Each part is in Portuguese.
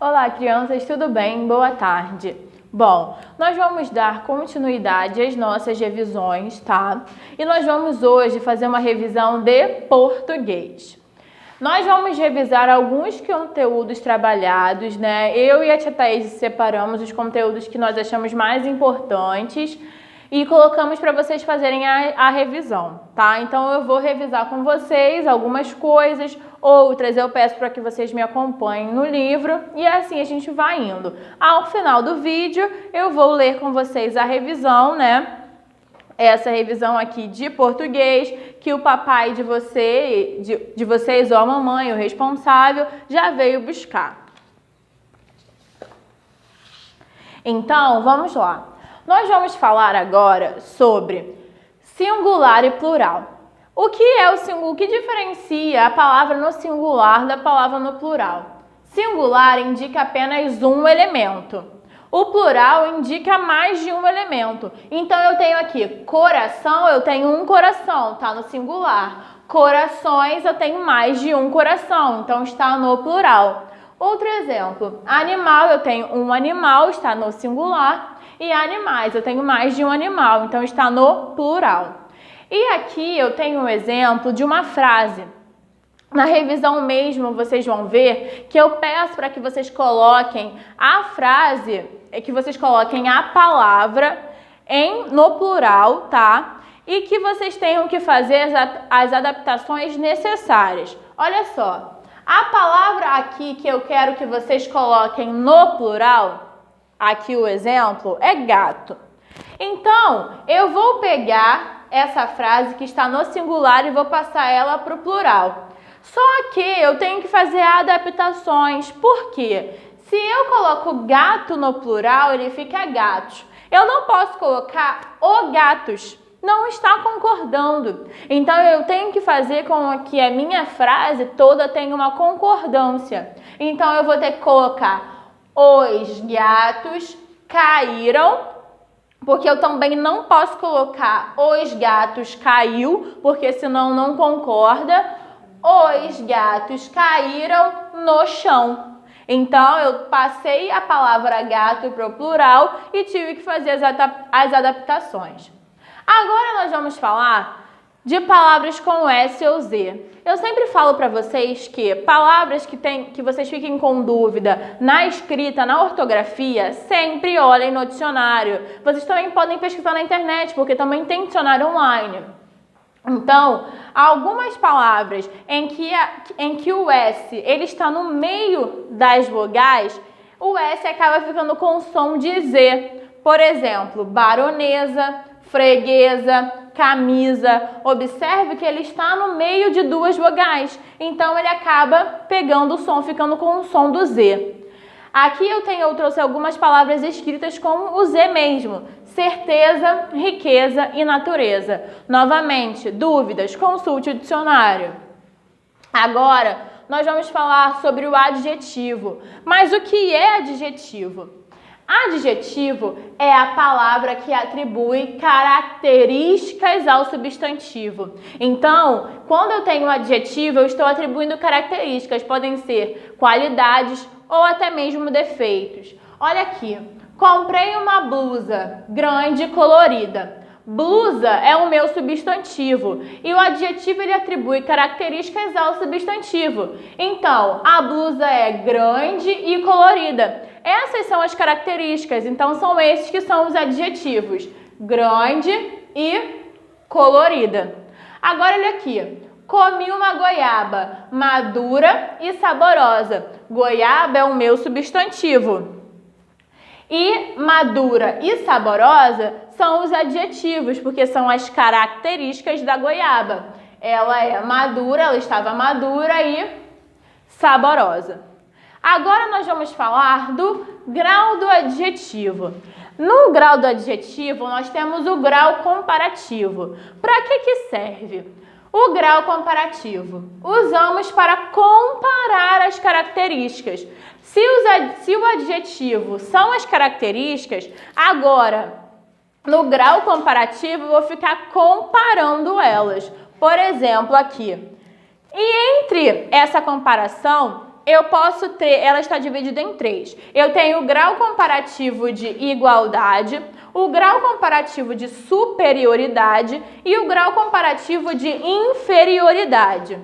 Olá, crianças, tudo bem? Boa tarde. Bom, nós vamos dar continuidade às nossas revisões, tá? E nós vamos hoje fazer uma revisão de português. Nós vamos revisar alguns conteúdos trabalhados, né? Eu e a tia Thaís separamos os conteúdos que nós achamos mais importantes e colocamos para vocês fazerem a revisão, tá? Então eu vou revisar com vocês algumas coisas, outras eu peço para que vocês me acompanhem no livro e assim a gente vai indo. Ao final do vídeo eu vou ler com vocês a revisão, né? Essa revisão aqui de português que o papai de vocês ou a mamãe, o responsável, já veio buscar. Então, vamos lá. Nós vamos falar agora sobre singular e plural. O que é o singular? O que diferencia a palavra no singular da palavra no plural? Singular indica apenas um elemento. O plural indica mais de um elemento. Então, eu tenho aqui coração, eu tenho um coração, tá no singular. Corações, eu tenho mais de um coração, então está no plural. Outro exemplo, animal, eu tenho um animal, está no singular. E animais, eu tenho mais de um animal, então está no plural. E aqui eu tenho um exemplo de uma frase. Na revisão mesmo, vocês vão ver que eu peço para que vocês coloquem a frase, que vocês coloquem a palavra no plural, tá? E que vocês tenham que fazer as adaptações necessárias. Olha só, a palavra aqui que eu quero que vocês coloquem no plural, aqui o exemplo, é gato. Então, eu vou pegar essa frase que está no singular e vou passar ela para o plural. Só que eu tenho que fazer adaptações. Por quê? Se eu coloco gato no plural, ele fica gatos. Eu não posso colocar o gatos. Não está concordando. Então, eu tenho que fazer com que a minha frase toda tenha uma concordância. Então, eu vou ter que colocar os gatos caíram, porque eu também não posso colocar os gatos caiu, porque senão não concorda. Os gatos caíram no chão. Então, eu passei a palavra gato para o plural e tive que fazer as adaptações. Agora nós vamos falar de palavras com S ou Z. Eu sempre falo para vocês que palavras que vocês fiquem com dúvida na escrita, na ortografia, sempre olhem no dicionário. Vocês também podem pesquisar na internet, porque também tem dicionário online. Então, algumas palavras em que o S ele está no meio das vogais, o S acaba ficando com som de Z. Por exemplo, baronesa, freguesa, camisa. Observe que ele está no meio de duas vogais, então ele acaba pegando o som, ficando com o som do Z. Aqui eu trouxe algumas palavras escritas com o Z mesmo. Certeza, riqueza e natureza. Novamente, dúvidas, consulte o dicionário. Agora, nós vamos falar sobre o adjetivo. Mas o que é adjetivo? Adjetivo é a palavra que atribui características ao substantivo. Então, quando eu tenho um adjetivo, eu estou atribuindo características. Podem ser qualidades ou até mesmo defeitos. Olha aqui, comprei uma blusa grande e colorida. Blusa é o meu substantivo e o adjetivo ele atribui características ao substantivo. Então, a blusa é grande e colorida. Essas são as características, então são esses que são os adjetivos, grande e colorida. Agora olha aqui, comi uma goiaba, madura e saborosa. Goiaba é o meu substantivo. E madura e saborosa são os adjetivos, porque são as características da goiaba. Ela é madura, ela estava madura e saborosa. Agora nós vamos falar do grau do adjetivo. No grau do adjetivo, nós temos o grau comparativo. Para que serve? O grau comparativo usamos para comparar as características. Se o adjetivo são as características, agora no grau comparativo eu vou ficar comparando elas. Por exemplo, aqui. E entre essa comparação, ela está dividida em três. Eu tenho o grau comparativo de igualdade, o grau comparativo de superioridade e o grau comparativo de inferioridade.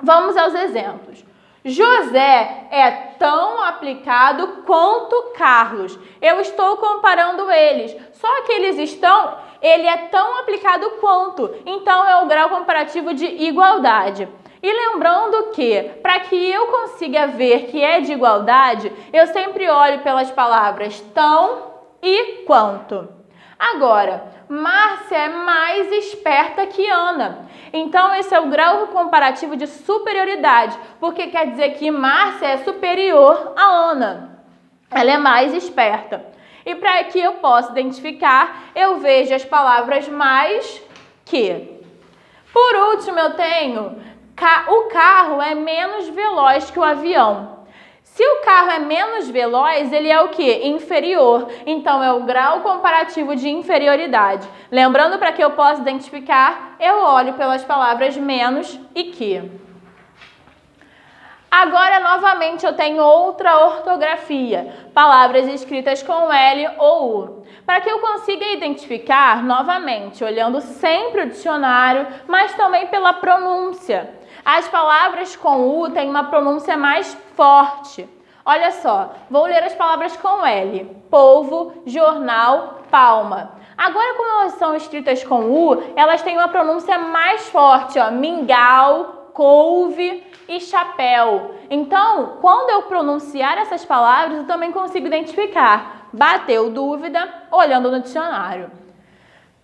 Vamos aos exemplos. José é tão aplicado quanto Carlos. Eu estou comparando eles. Só que ele é tão aplicado quanto. Então, é o grau comparativo de igualdade. E lembrando que, para que eu consiga ver que é de igualdade, eu sempre olho pelas palavras tão e quanto. Agora, Márcia é mais esperta que Ana. Então, esse é o grau comparativo de superioridade, porque quer dizer que Márcia é superior a Ana. Ela é mais esperta. E para que eu possa identificar, eu vejo as palavras mais que. Por último, eu tenho o carro é menos veloz que o avião. Se o carro é menos veloz, ele é o quê? Inferior. Então, é o grau comparativo de inferioridade. Lembrando, para que eu possa identificar, eu olho pelas palavras menos e que. Agora, novamente, eu tenho outra ortografia. Palavras escritas com L ou U. Para que eu consiga identificar, novamente, olhando sempre o dicionário, mas também pela pronúncia. As palavras com U têm uma pronúncia mais forte. Olha só, vou ler as palavras com L. Polvo, jornal, palma. Agora, como elas são escritas com U, elas têm uma pronúncia mais forte, ó. Mingau, couve e chapéu. Então, quando eu pronunciar essas palavras, eu também consigo identificar. Bateu dúvida olhando no dicionário.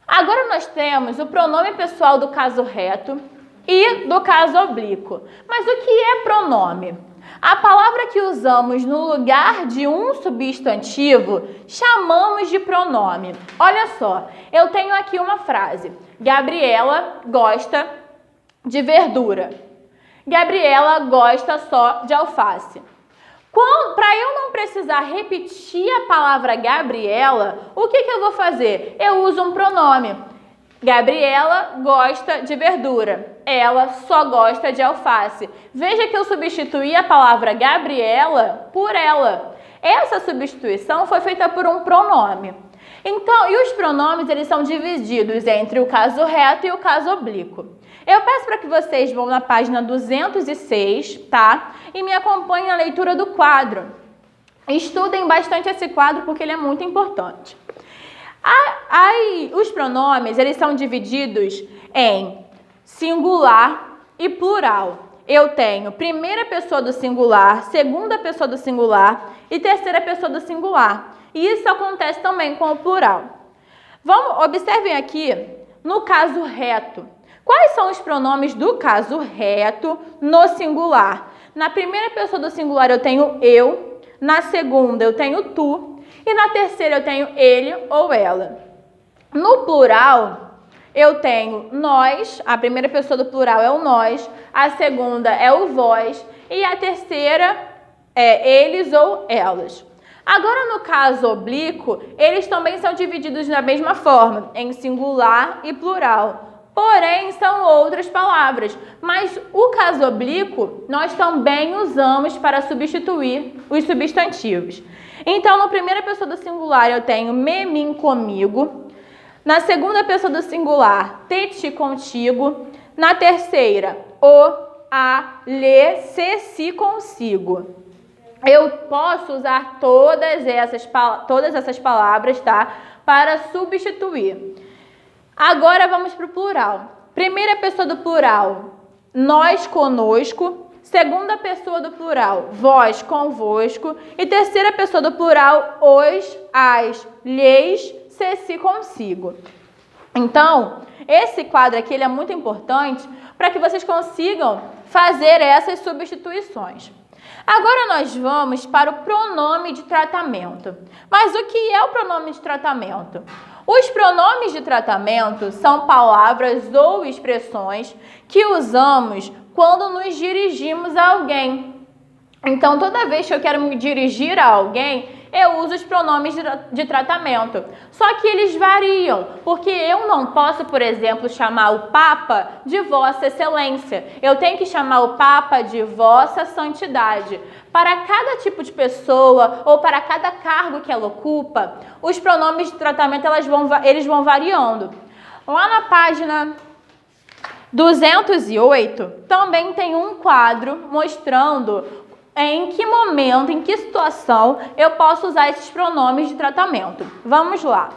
Agora nós temos o pronome pessoal do caso reto e do caso oblíquo. Mas o que é pronome? A palavra que usamos no lugar de um substantivo chamamos de pronome. Olha só, eu tenho aqui uma frase. Gabriela gosta de verdura. Gabriela gosta só de alface. Para eu não precisar repetir a palavra Gabriela, o que eu vou fazer? Eu uso um pronome. Gabriela gosta de verdura. Ela só gosta de alface. Veja que eu substituí a palavra Gabriela por ela. Essa substituição foi feita por um pronome. Então, e os pronomes, eles são divididos entre o caso reto e o caso oblíquo. Eu peço para que vocês vão na página 206, tá? E me acompanhem na leitura do quadro. Estudem bastante esse quadro porque ele é muito importante. Os pronomes, eles são divididos em singular e plural. Eu tenho primeira pessoa do singular, segunda pessoa do singular e terceira pessoa do singular. E isso acontece também com o plural. Observem aqui no caso reto. Quais são os pronomes do caso reto no singular? Na primeira pessoa do singular eu tenho eu, na segunda eu tenho tu e na terceira eu tenho ele ou ela. No plural eu tenho nós, a primeira pessoa do plural é o nós, a segunda é o vós e a terceira é eles ou elas. Agora, no caso oblíquo, eles também são divididos da mesma forma, em singular e plural. Porém, são outras palavras. Mas o caso oblíquo, nós também usamos para substituir os substantivos. Então, na primeira pessoa do singular, eu tenho me, mim, comigo. Na segunda pessoa do singular, te, ti, contigo. Na terceira, o, a, lhe, se, si, consigo. Eu posso usar todas essas palavras, tá? Para substituir. Agora vamos para o plural. Primeira pessoa do plural, nós, conosco. Segunda pessoa do plural, vós, convosco. E terceira pessoa do plural, os, as, lhes, se, si, consigo. Então, esse quadro aqui ele é muito importante para que vocês consigam fazer essas substituições. Agora nós vamos para o pronome de tratamento. Mas o que é o pronome de tratamento? Os pronomes de tratamento são palavras ou expressões que usamos quando nos dirigimos a alguém. Então, toda vez que eu quero me dirigir a alguém, eu uso os pronomes de tratamento. Só que eles variam, porque eu não posso, por exemplo, chamar o Papa de Vossa Excelência. Eu tenho que chamar o Papa de Vossa Santidade. Para cada tipo de pessoa ou para cada cargo que ela ocupa, os pronomes de tratamento eles vão variando. Lá na página 208, também tem um quadro mostrando em que momento, em que situação eu posso usar esses pronomes de tratamento. Vamos lá.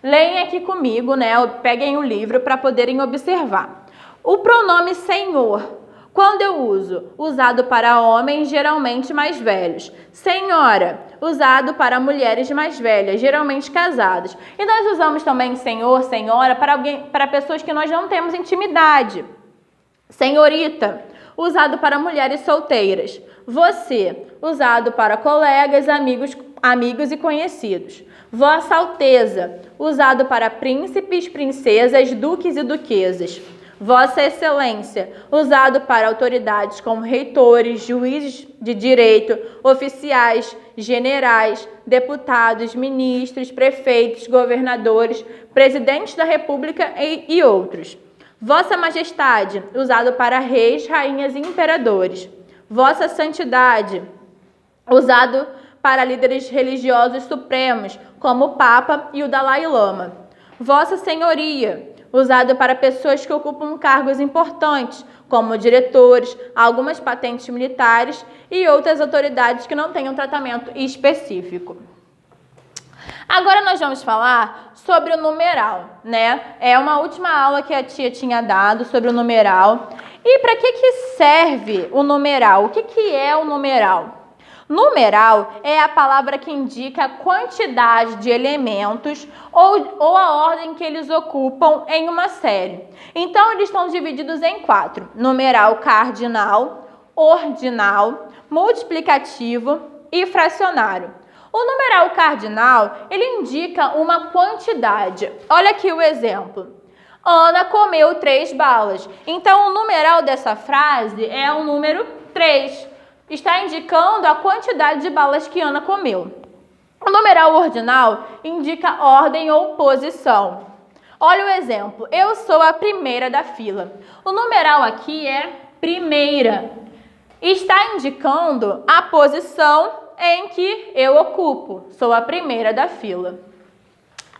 Leem aqui comigo, né? Peguem o livro para poderem observar. O pronome senhor, quando eu uso? Usado para homens, geralmente mais velhos. Senhora, usado para mulheres mais velhas, geralmente casadas. E nós usamos também senhor, senhora para pessoas que nós não temos intimidade. Senhorita, usado para mulheres solteiras. Você, usado para colegas, amigos e conhecidos. Vossa Alteza, usado para príncipes, princesas, duques e duquesas. Vossa Excelência, usado para autoridades como reitores, juízes de direito, oficiais, generais, deputados, ministros, prefeitos, governadores, presidentes da República e outros. Vossa Majestade, usado para reis, rainhas e imperadores. Vossa Santidade, usado para líderes religiosos supremos, como o Papa e o Dalai Lama. Vossa Senhoria, usado para pessoas que ocupam cargos importantes, como diretores, algumas patentes militares e outras autoridades que não tenham tratamento específico. Agora nós vamos falar sobre o numeral, né? É uma última aula que a tia tinha dado sobre o numeral. E para que serve o numeral? O que é o numeral? Numeral é a palavra que indica a quantidade de elementos ou a ordem que eles ocupam em uma série. Então, eles estão divididos em 4. Numeral cardinal, ordinal, multiplicativo e fracionário. O numeral cardinal, ele indica uma quantidade. Olha aqui o exemplo. Ana comeu 3 balas. Então, o numeral dessa frase é o número 3. Está indicando a quantidade de balas que Ana comeu. O numeral ordinal indica ordem ou posição. Olha o exemplo. Eu sou a primeira da fila. O numeral aqui é primeira. Está indicando a posição em que eu ocupo. Sou a primeira da fila.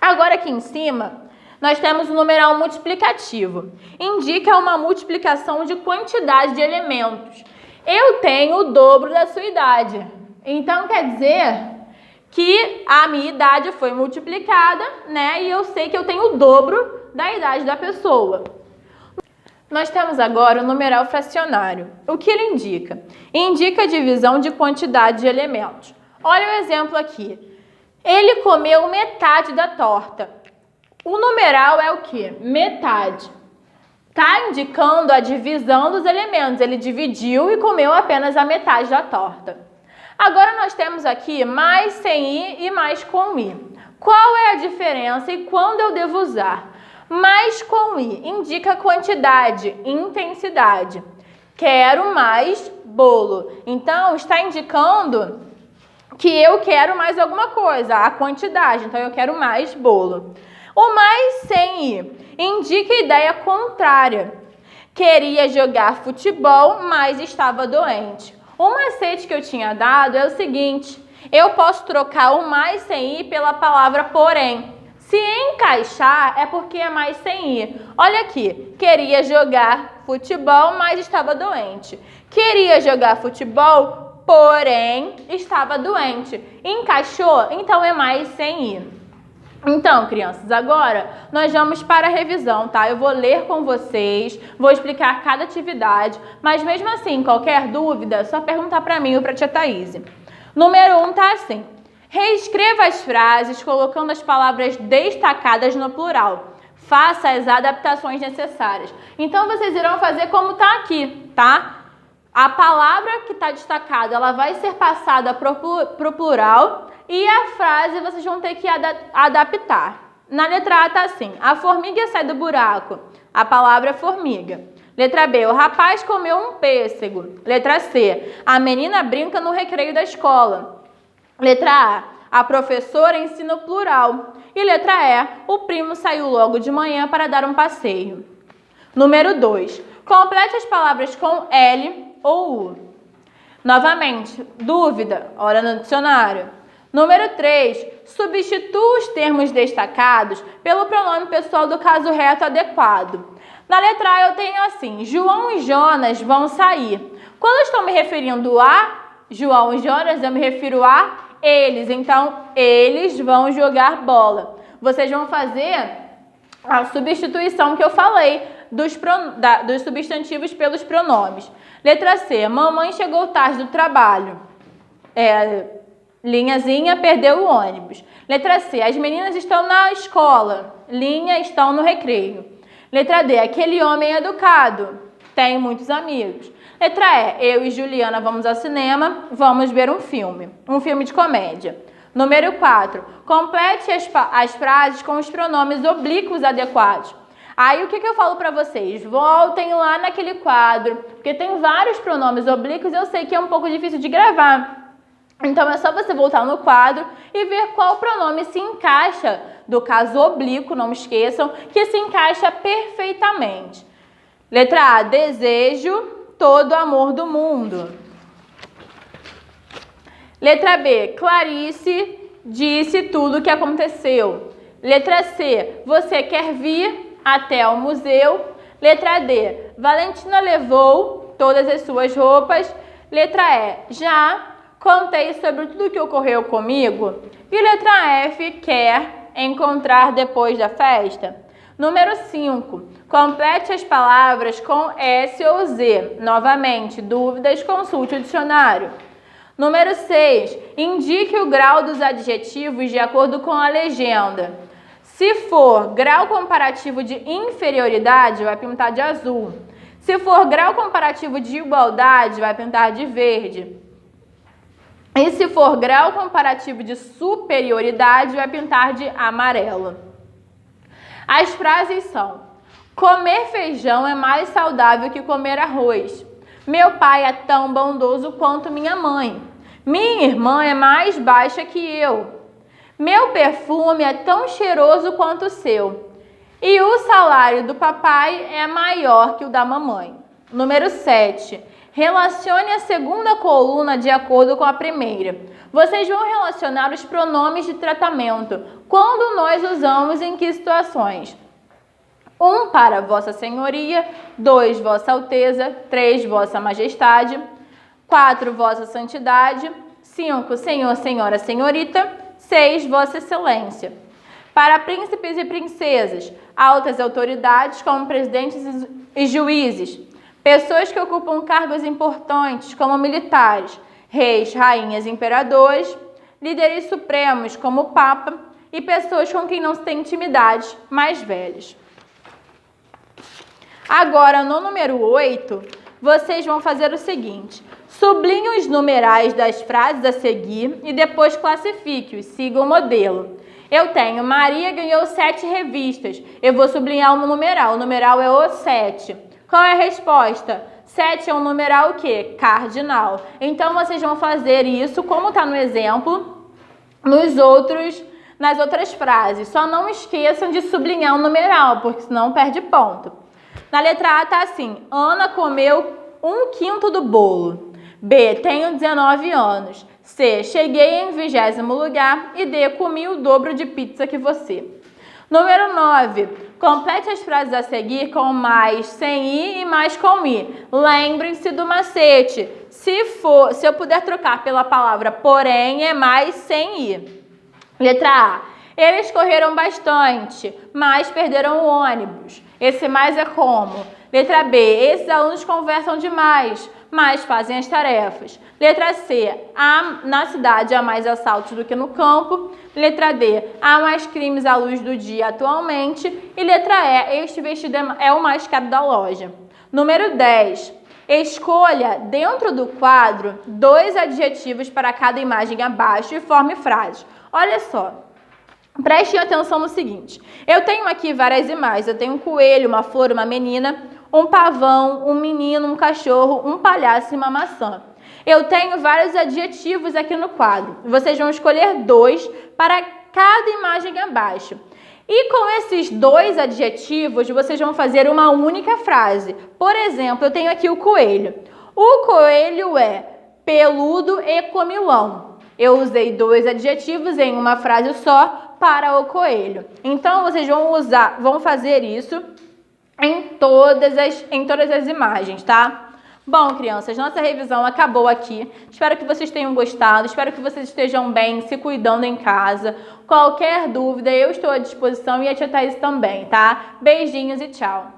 Agora aqui em cima, nós temos o numeral multiplicativo. Indica uma multiplicação de quantidade de elementos. Eu tenho o dobro da sua idade. Então, quer dizer que a minha idade foi multiplicada, né? E eu sei que eu tenho o dobro da idade da pessoa. Nós temos agora o numeral fracionário. O que ele indica? Indica a divisão de quantidade de elementos. Olha o exemplo aqui. Ele comeu metade da torta. O numeral é o quê? Metade. Está indicando a divisão dos elementos. Ele dividiu e comeu apenas a metade da torta. Agora nós temos aqui mais sem i e mais com i. Qual é a diferença e quando eu devo usar? Mais com i indica quantidade, intensidade. Quero mais bolo. Então, está indicando que eu quero mais alguma coisa, a quantidade. Então, eu quero mais bolo. O mais sem i indica a ideia contrária. Queria jogar futebol, mas estava doente. O macete que eu tinha dado é o seguinte: eu posso trocar o mais sem i pela palavra porém. Se encaixar, é porque é mais sem i. Olha aqui, queria jogar futebol, mas estava doente. Queria jogar futebol, porém estava doente. Encaixou? Então é mais sem i. Então, crianças, agora nós vamos para a revisão, tá? Eu vou ler com vocês, vou explicar cada atividade, mas mesmo assim, qualquer dúvida, é só perguntar para mim ou para a tia Thaís. Número 1 tá assim. Reescreva as frases colocando as palavras destacadas no plural. Faça as adaptações necessárias. Então, vocês irão fazer como tá aqui, tá? A palavra que está destacada, ela vai ser passada para o plural e a frase vocês vão ter que adaptar. Na letra A tá assim: a formiga sai do buraco. A palavra é formiga. Letra B, o rapaz comeu um pêssego. Letra C, a menina brinca no recreio da escola. Letra A, A professora ensina o plural. E letra E. O primo saiu logo de manhã para dar um passeio. Número 2. Complete as palavras com L ou U. Novamente, dúvida, olha no dicionário. Número 3. Substitua os termos destacados pelo pronome pessoal do caso reto adequado. Na letra A eu tenho assim, João e Jonas vão sair. Quando eu estou me referindo a João e Jonas, eu me refiro a eles. Então, eles vão jogar bola. Vocês vão fazer a substituição que eu falei dos substantivos pelos pronomes. Letra C. Mamãe chegou tarde do trabalho. Linhazinha, perdeu o ônibus. Letra C. As meninas estão na escola. Linha, estão no recreio. Letra D. Aquele homem é educado. Tem muitos amigos. Letra E. Eu e Juliana vamos ao cinema. Vamos ver um filme. Um filme de comédia. Número 4. Complete as frases com os pronomes oblíquos adequados. Aí o que eu falo para vocês? Voltem lá naquele quadro, porque tem vários pronomes oblíquos e eu sei que é um pouco difícil de gravar. Então é só você voltar no quadro e ver qual pronome se encaixa do caso oblíquo, não me esqueçam, que se encaixa perfeitamente. Letra A, desejo todo o amor do mundo. Letra B, Clarice disse tudo o que aconteceu. Letra C, você quer vir até o museu. Letra D, Valentina levou todas as suas roupas. Letra E, já contei sobre tudo o que ocorreu comigo. E letra F, quer encontrar depois da festa. Número 5, complete as palavras com S ou Z. Novamente, dúvidas, consulte o dicionário. Número 6, indique o grau dos adjetivos de acordo com a legenda. Se for grau comparativo de inferioridade, vai pintar de azul. Se for grau comparativo de igualdade, vai pintar de verde. E se for grau comparativo de superioridade, vai pintar de amarelo. As frases são: comer feijão é mais saudável que comer arroz. Meu pai é tão bondoso quanto minha mãe. Minha irmã é mais baixa que eu. Meu perfume é tão cheiroso quanto o seu. E o salário do papai é maior que o da mamãe. Número 7. Relacione a segunda coluna de acordo com a primeira. Vocês vão relacionar os pronomes de tratamento. Quando nós usamos em que situações? 1 para Vossa Senhoria, 2 Vossa Alteza, 3 Vossa Majestade, 4 Vossa Santidade, 5 Senhor, Senhora, Senhorita, 6 Vossa Excelência. Para príncipes e princesas, altas autoridades como presidentes e juízes, pessoas que ocupam cargos importantes como militares, reis, rainhas, imperadores, líderes supremos como o Papa e pessoas com quem não se tem intimidade, mais velhos. Agora, no número 8, vocês vão fazer o seguinte: sublinhe os numerais das frases a seguir e depois classifique-os, siga o modelo. Eu tenho, Maria ganhou 7 revistas. Eu vou sublinhar um numeral. O numeral é o 7. Qual é a resposta? 7 é um numeral o quê? Cardinal. Então, vocês vão fazer isso, como está no exemplo, nas outras frases. Só não esqueçam de sublinhar o numeral, porque senão perde ponto. Na letra A está assim: Ana comeu 1/5 do bolo. B, tenho 19 anos. C, cheguei em 20º lugar. E D, comi o dobro de pizza que você. Número 9. Complete as frases a seguir com mais sem i e mais com i. Lembrem-se do macete. Se eu puder trocar pela palavra porém, é mais sem i. Letra A. Eles correram bastante, mas perderam o ônibus. Esse mais é como? Letra B. Esses alunos conversam demais, mas fazem as tarefas. Letra C. Na cidade há mais assaltos do que no campo. Letra D. Há mais crimes à luz do dia atualmente. E letra E. Este vestido é o mais caro da loja. Número 10. Escolha, dentro do quadro, 2 adjetivos para cada imagem abaixo e forme frases. Olha só. Prestem atenção no seguinte. Eu tenho aqui várias imagens. Eu tenho um coelho, uma flor, uma menina, um pavão, um menino, um cachorro, um palhaço e uma maçã. Eu tenho vários adjetivos aqui no quadro. Vocês vão escolher 2 para cada imagem abaixo. E com esses 2 adjetivos, vocês vão fazer uma única frase. Por exemplo, eu tenho aqui o coelho. O coelho é peludo e comilão. Eu usei 2 adjetivos em uma frase só para o coelho. Então, vocês vão fazer isso em todas as imagens, tá? Bom, crianças, nossa revisão acabou aqui. Espero que vocês tenham gostado, espero que vocês estejam bem, se cuidando em casa. Qualquer dúvida, eu estou à disposição e a tia Thaís também, tá? Beijinhos e tchau!